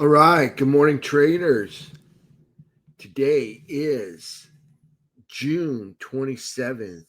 All right. Good morning, traders. Today is June 27th,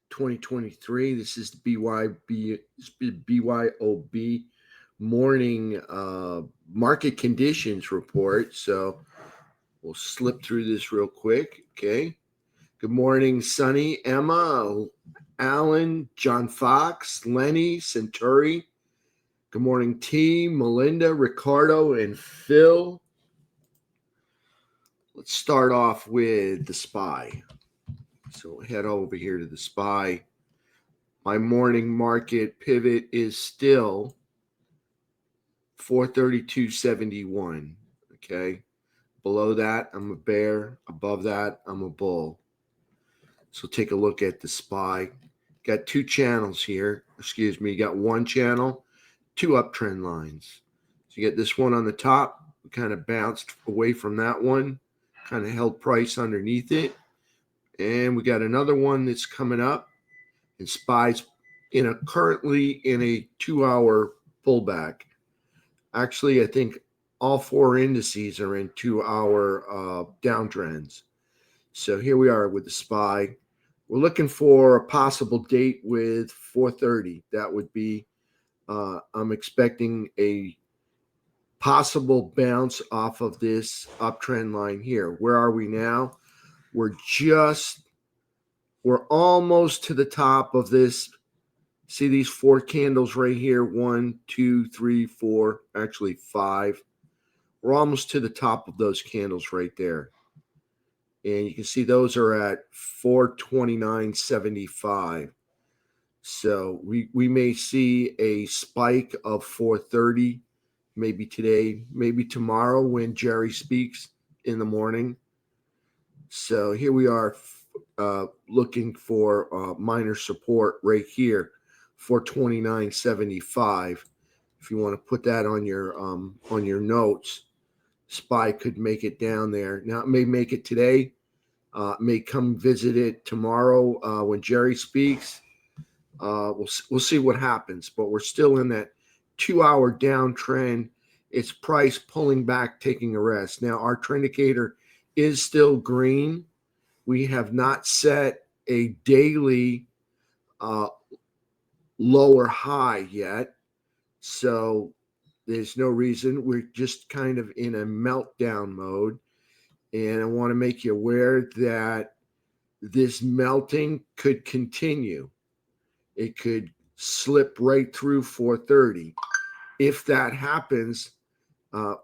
2023. This is the BYOB morning market conditions report. So we'll slip through this real quick. Okay. Good morning, Sunny, Emma, Alan, John Fox, Lenny, Centuri. Good morning, T, Melinda, Ricardo, and Phil. Let's start off with the SPY. So head over here to the SPY. My morning market pivot is still 432.71. Okay. Below that, I'm a bear. Above that, I'm a bull. So take a look at the SPY. Got two channels here. Excuse me. You got one channel, two uptrend lines. So you get this one on the top. We kind of bounced away from that one. Kind of held price underneath it. And we got another one that's coming up, and SPY's currently in a 2-hour pullback. Actually, I think all four indices are in 2-hour downtrends. So here we are with the SPY. We're looking for a possible date with 430. That would be, I'm expecting a possible bounce off of this uptrend line here. Where are we now? We're almost to the top of this. See these four candles right here? 1, 2, 3, 4, actually 5. We're almost to the top of those candles right there. And you can see those are at 429.75. So we may see a spike of 430, maybe today, maybe tomorrow when Jerry speaks in the morning. So here we are looking for minor support right here, 429.75. If you want to put that on your notes, SPY could make it down there. Now it may make it today, may come visit it tomorrow when Jerry speaks. We'll see what happens, but we're still in that 2-hour downtrend. It's price pulling back, taking a rest. Now our trend indicator is still green. We have not set a daily lower high yet. So there's no reason. We're just kind of in a meltdown mode. And I want to make you aware that this melting could continue. It could slip right through 430. If that happens,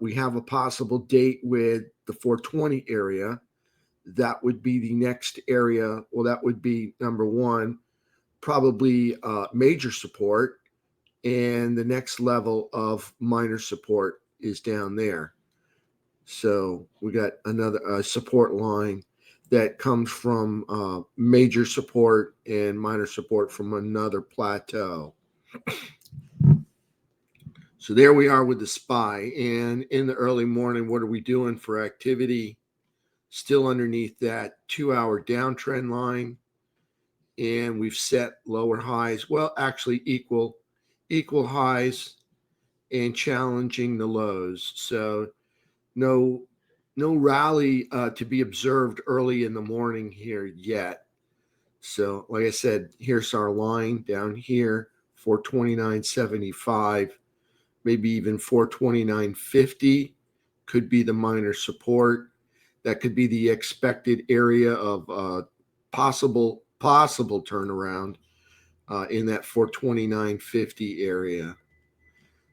we have a possible date with the 420 area. That would be the next area. Well, that would be number one, probably major support. And the next level of minor support is down there. So we got another support line that comes from major support and minor support from another plateau. So there we are with the SPY. And in the early morning, what are we doing for activity? Still underneath that 2-hour downtrend line. And we've set lower highs. Well, actually equal highs and challenging the lows. So no rally to be observed early in the morning here yet. So like I said, here's our line down here, 429.75, maybe even 429.50 could be the minor support. That could be the expected area of possible turnaround in that 429.50 area.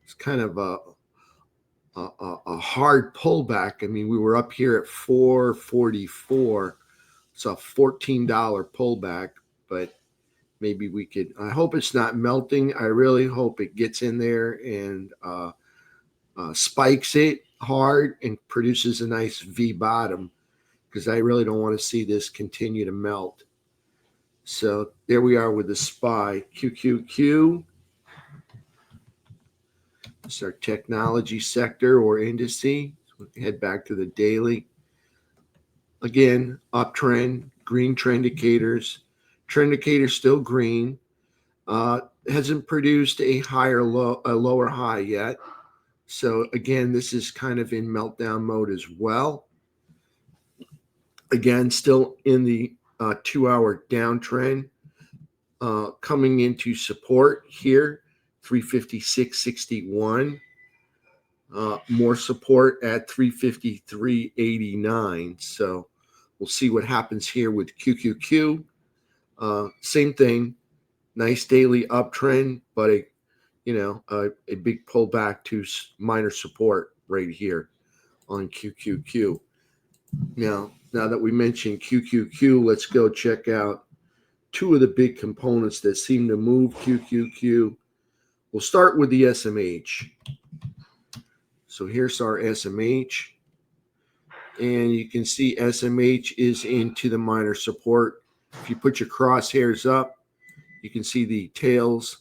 It's kind of a hard pullback. I mean, we were up here at 444. It's a $14 pullback, but maybe we could. I hope it's not melting. I really hope it gets in there and spikes it hard and produces a nice V bottom, because I really don't want to see this continue to melt. So there we are with the SPY. QQQ. It's our technology sector or indice. So head back to the daily. Again, uptrend, green trend indicators. Trend indicator still green. Hasn't produced a lower high yet. So again, this is kind of in meltdown mode as well. Again, still in the 2-hour downtrend, coming into support here, 356.61. More support at 353.89. So we'll see what happens here with QQQ. Same thing, nice daily uptrend, but a big pullback to minor support right here on QQQ. Now that we mentioned QQQ, let's go check out two of the big components that seem to move QQQ. We'll start with the SMH. So here's our SMH. And you can see SMH is into the minor support. If you put your crosshairs up, you can see the tails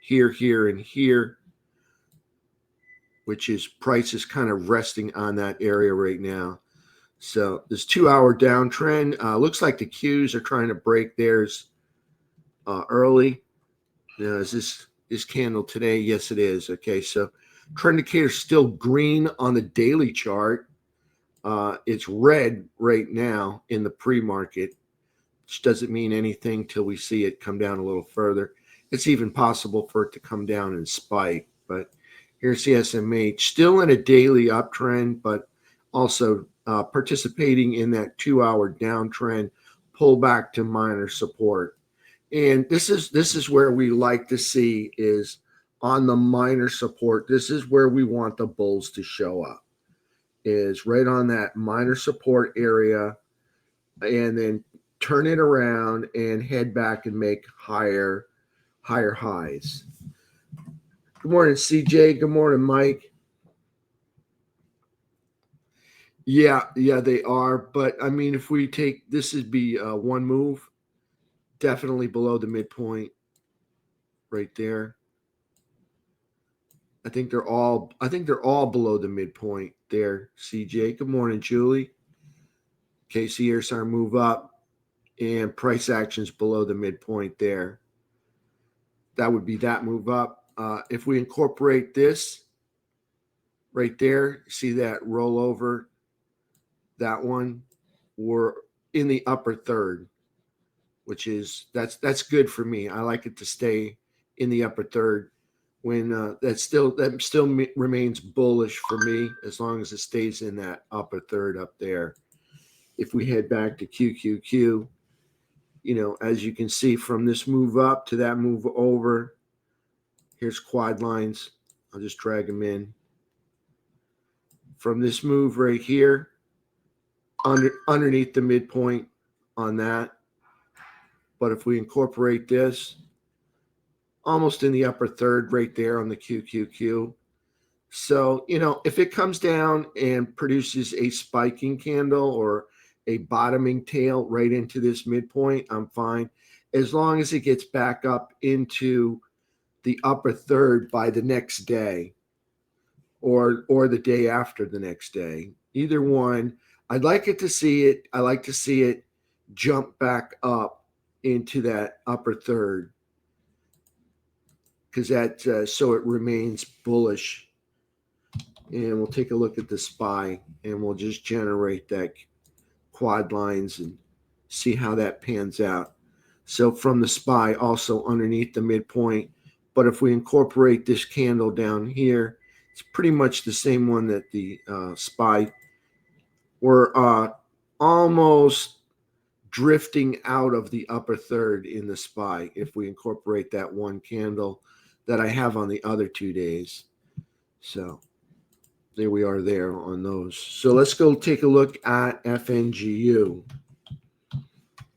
here, here, and here, which is price is kind of resting on that area right now. So this 2-hour downtrend, looks like the Qs are trying to break theirs early. Now, is this candle today? Yes, it is. Okay, so trend indicator is still green on the daily chart. It's red right now in the pre-market, which doesn't mean anything till we see it come down a little further. It's even possible for it to come down and spike. But here's the SMH, still in a daily uptrend, but also participating in that 2-hour downtrend, pull back to minor support. And this is where we like to see is on the minor support. This is where we want the bulls to show up, is right on that minor support area, and then turn it around and head back and make higher highs. Good morning, CJ. Good morning, Mike. Yeah, they are. But I mean, if we take this would be one move, definitely below the midpoint right there. I think they're all below the midpoint there, CJ. Good morning, Julie. Okay, so here's our move up, and price action's below the midpoint there. That would be that move up. If we incorporate this right there, see that rollover, that one, we're in the upper third, which is that's good for me. I like it to stay in the upper third when that still remains bullish for me as long as it stays in that upper third up there. If we head back to QQQ, as you can see from this move up to that move over, here's quad lines. I'll just drag them in. From this move right here, underneath the midpoint on that. But if we incorporate this, almost in the upper third right there on the QQQ. So, if it comes down and produces a spiking candle or a bottoming tail right into this midpoint, I'm fine. As long as it gets back up into the upper third by the next day or the day after the next day. Either one. I like to see it jump back up into that upper third, because that so it remains bullish. And we'll take a look at the SPY, and we'll just generate that quad lines and see how that pans out. So from the SPY, also underneath the midpoint, but if we incorporate this candle down here, it's pretty much the same one that the SPY. We're almost drifting out of the upper third in the SPY if we incorporate that one candle that I have on the other 2 days. So there we are there on those. So let's go take a look at FNGU.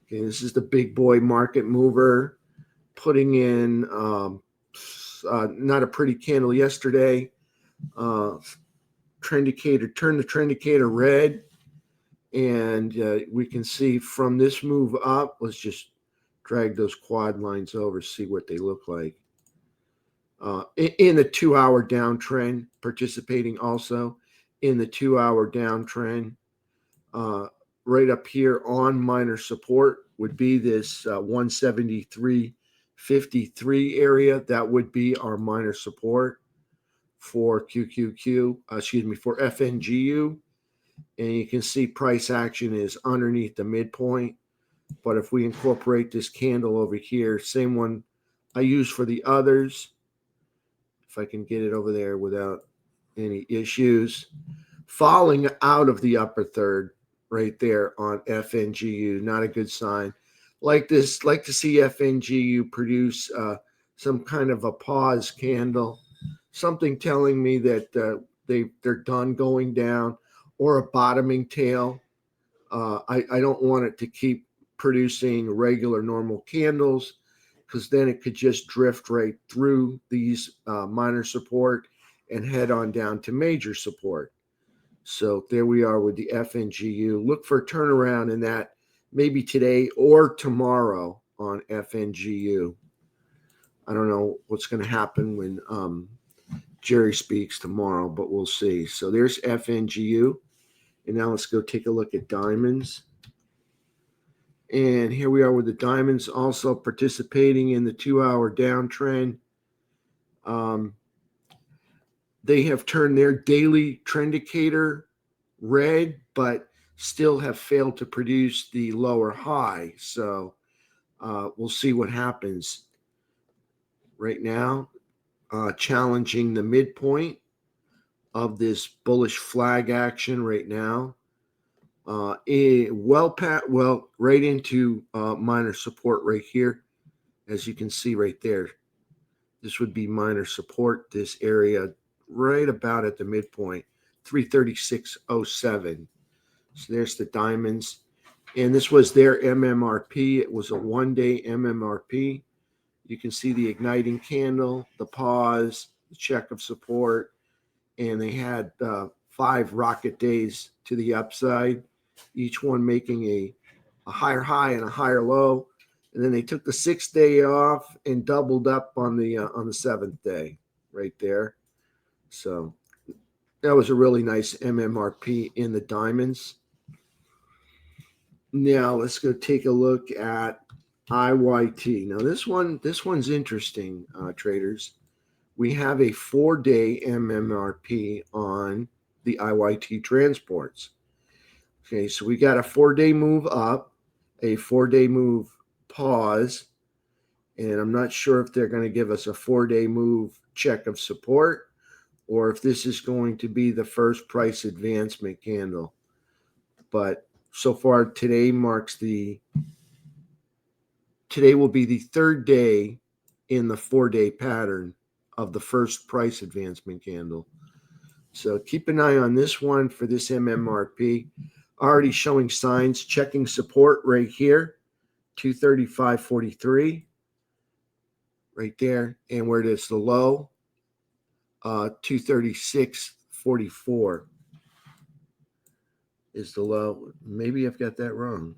Okay, this is the big boy market mover, putting in not a pretty candle yesterday. Trend indicator, turn the trend indicator red. And we can see from this move up, let's just drag those quad lines over, see what they look like. In the 2-hour downtrend, participating also in the 2-hour downtrend. Right up here on minor support would be this 173.53 area. That would be our minor support for for FNGU. And you can see price action is underneath the midpoint. But if we incorporate this candle over here, same one I use for the others, if I can get it over there without any issues, falling out of the upper third right there on FNGU, not a good sign. Like to see FNGU produce some kind of a pause candle, something telling me that they're done going down, or a bottoming tail. I don't want it to keep producing regular normal candles, because then it could just drift right through these minor support and head on down to major support. So there we are with the FNGU. Look for a turnaround in that maybe today or tomorrow on FNGU. I don't know what's going to happen when Jerry speaks tomorrow, but we'll see. So there's FNGU. And now let's go take a look at diamonds. And here we are with the diamonds also participating in the 2-hour downtrend. They have turned their daily trend indicator red, but still have failed to produce the lower high. So we'll see what happens. Right now, challenging the midpoint of this bullish flag action right now. Right into minor support right here, as you can see right there. This would be minor support, this area right about at the midpoint, 336.07. So there's the diamonds, and this was their MMRP. It was a one-day MMRP. You can see the igniting candle, the pause, the check of support, and they had 5 rocket days to the upside, each one making a higher high and a higher low. And then they took the 6th day off and doubled up on the 7th day right there. So that was a really nice MMRP in the diamonds. Now let's go take a look at IYT. Now this one's interesting, traders. We have a 4-day MMRP on the IYT transports. Okay, so we got a 4-day move up, a 4-day move pause, and I'm not sure if they're going to give us a 4-day move check of support, or if this is going to be the first price advancement candle. But so far today will be the 3rd day in the 4-day pattern of the first price advancement candle. So keep an eye on this one for this MMRP. Already showing signs, checking support right here, 235.43, right there. And where it is the low, 236.44 is the low. Maybe I've got that wrong.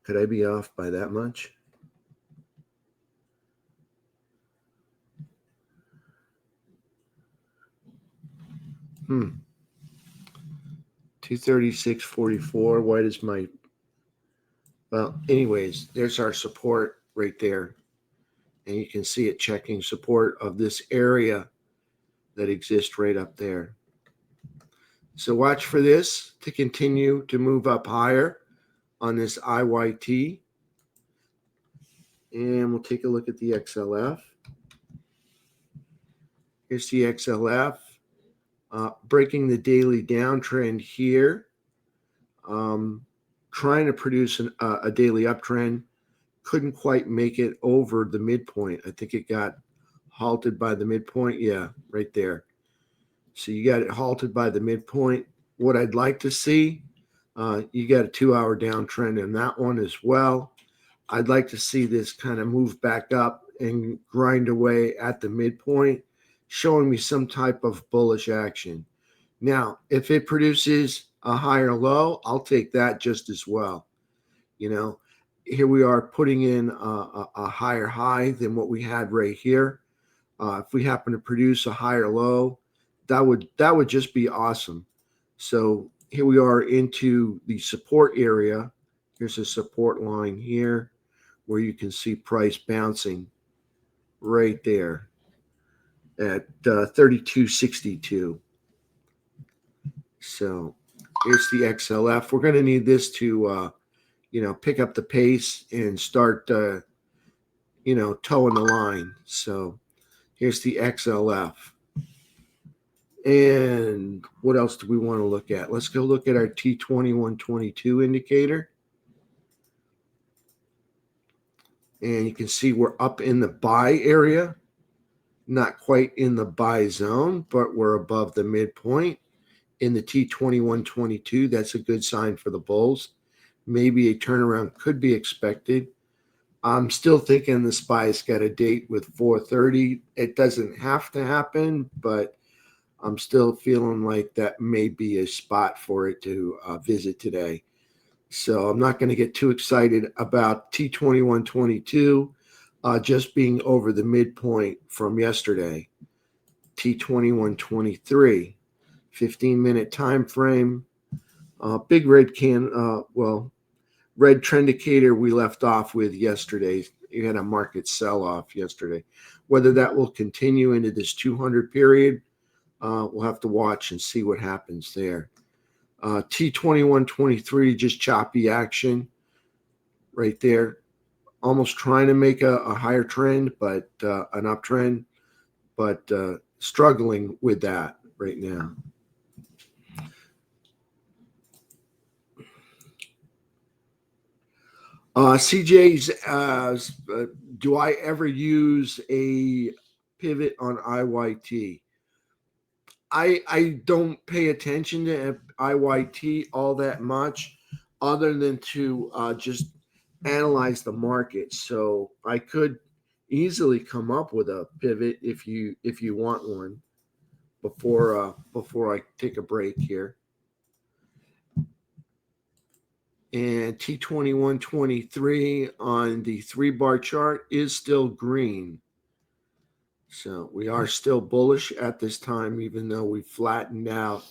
Could I be off by that much? Hmm. 236.44. Why does my... Well, anyways, there's our support right there. And you can see it checking support of this area that exists right up there. So watch for this to continue to move up higher on this IYT. And we'll take a look at the XLF. Here's the XLF. Breaking the daily downtrend here. Trying to produce a daily uptrend. Couldn't quite make it over the midpoint. I think it got halted by the midpoint. Yeah, right there. So you got it halted by the midpoint. What I'd like to see, you got a 2-hour downtrend in that one as well. I'd like to see this kind of move back up and grind away at the midpoint, showing me some type of bullish action. Now, if it produces a higher low, I'll take that just as well. You know, here we are putting in a higher high than what we had right here. If we happen to produce a higher low, that would just be awesome. So here we are into the support area. Here's a support line here. where you can see price bouncing right there at 32.62. So here's the XLF. We're going to need this to, pick up the pace and start, towing the line. So here's the XLF. And what else do we want to look at? Let's go look at our T2122 indicator. And you can see we're up in the buy area. Not quite in the buy zone, but we're above the midpoint in the T2122. That's a good sign for the bulls. Maybe a turnaround could be expected. I'm still thinking the SPY's got a date with 430. It doesn't have to happen, but I'm still feeling like that may be a spot for it to visit today. So I'm not going to get too excited about T2122 just being over the midpoint from yesterday. T2123, 15-minute time frame. Big red red trend indicator we left off with yesterday. You had a market sell-off yesterday. Whether that will continue into this 200 period, we'll have to watch and see what happens there. T2123, just choppy action right there. Almost trying to make a higher trend, but an uptrend, but struggling with that right now. CJ's, do I ever use a pivot on IYT? I don't pay attention to IYT all that much other than to just analyze the market. So I could easily come up with a pivot if you want one before I take a break here. And T2123 on the 3-bar chart is still green. So we are still bullish at this time, even though we flattened out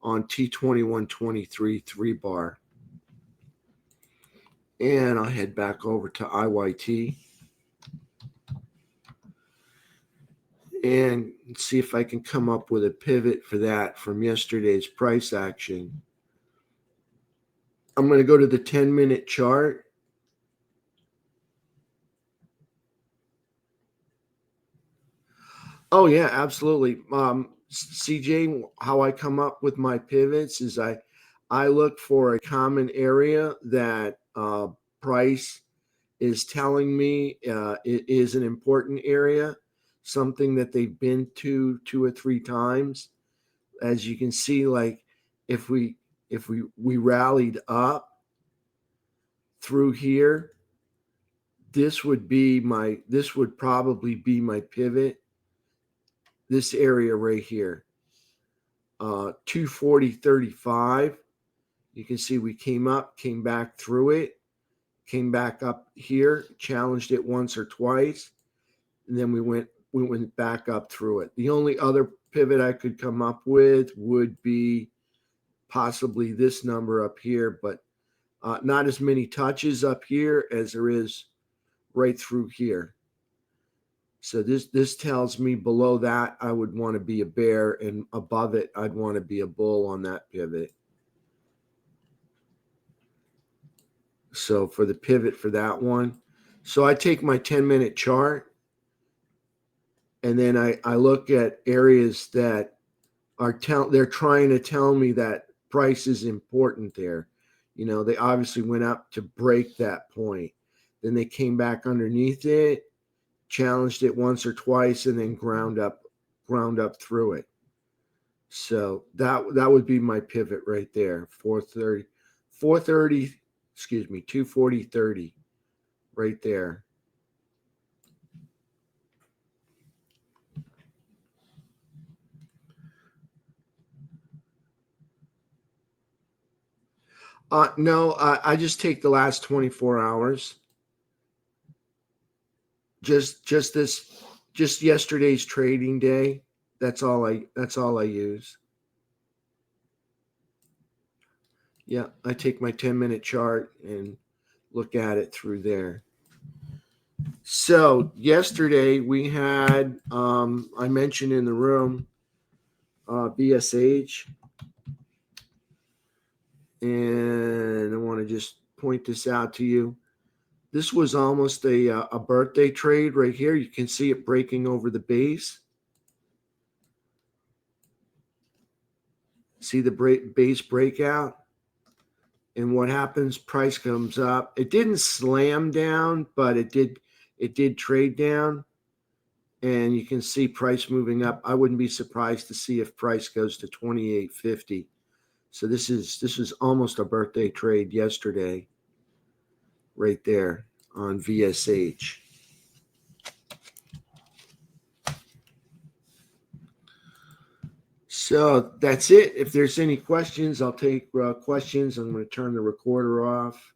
on T2123 3-bar. And I'll head back over to IYT and see if I can come up with a pivot for that from yesterday's price action. I'm going to go to the 10-minute chart. Oh, yeah, absolutely. CJ, how I come up with my pivots is I look for a common area that price is telling me it is an important area, something that they've been to 2 or 3 times. As you can see, like if we rallied up through here, this would probably be my pivot. This area right here, 240.35. You can see we came up, came back through it, came back up here, challenged it once or twice, and then we went back up through it. The only other pivot I could come up with would be possibly this number up here, but not as many touches up here as there is right through here. So this tells me below that I would want to be a bear, and above it I'd want to be a bull on that pivot. So for the pivot for that one, so I take my 10-minute chart and then I look at areas that they're trying to tell me that price is important there. They obviously went up to break that point. Then they came back underneath it, challenged it once or twice, and then ground up through it. So that would be my pivot right there. 240.30 right there. No, I just take the last 24 hours. Just yesterday's trading day. That's all I use. Yeah, I take my 10-minute chart and look at it through there. So yesterday we had, I mentioned in the room, BSH, and I want to just point this out to you. This was almost a birthday trade right here. You can see it breaking over the base. See the base breakout? And what happens? Price comes up. It didn't slam down, but it did trade down. And you can see price moving up. I wouldn't be surprised to see if price goes to 28.50. So this is almost a birthday trade yesterday, right there on VSH. So that's it. If there's any questions, I'll take questions. I'm going to turn the recorder off.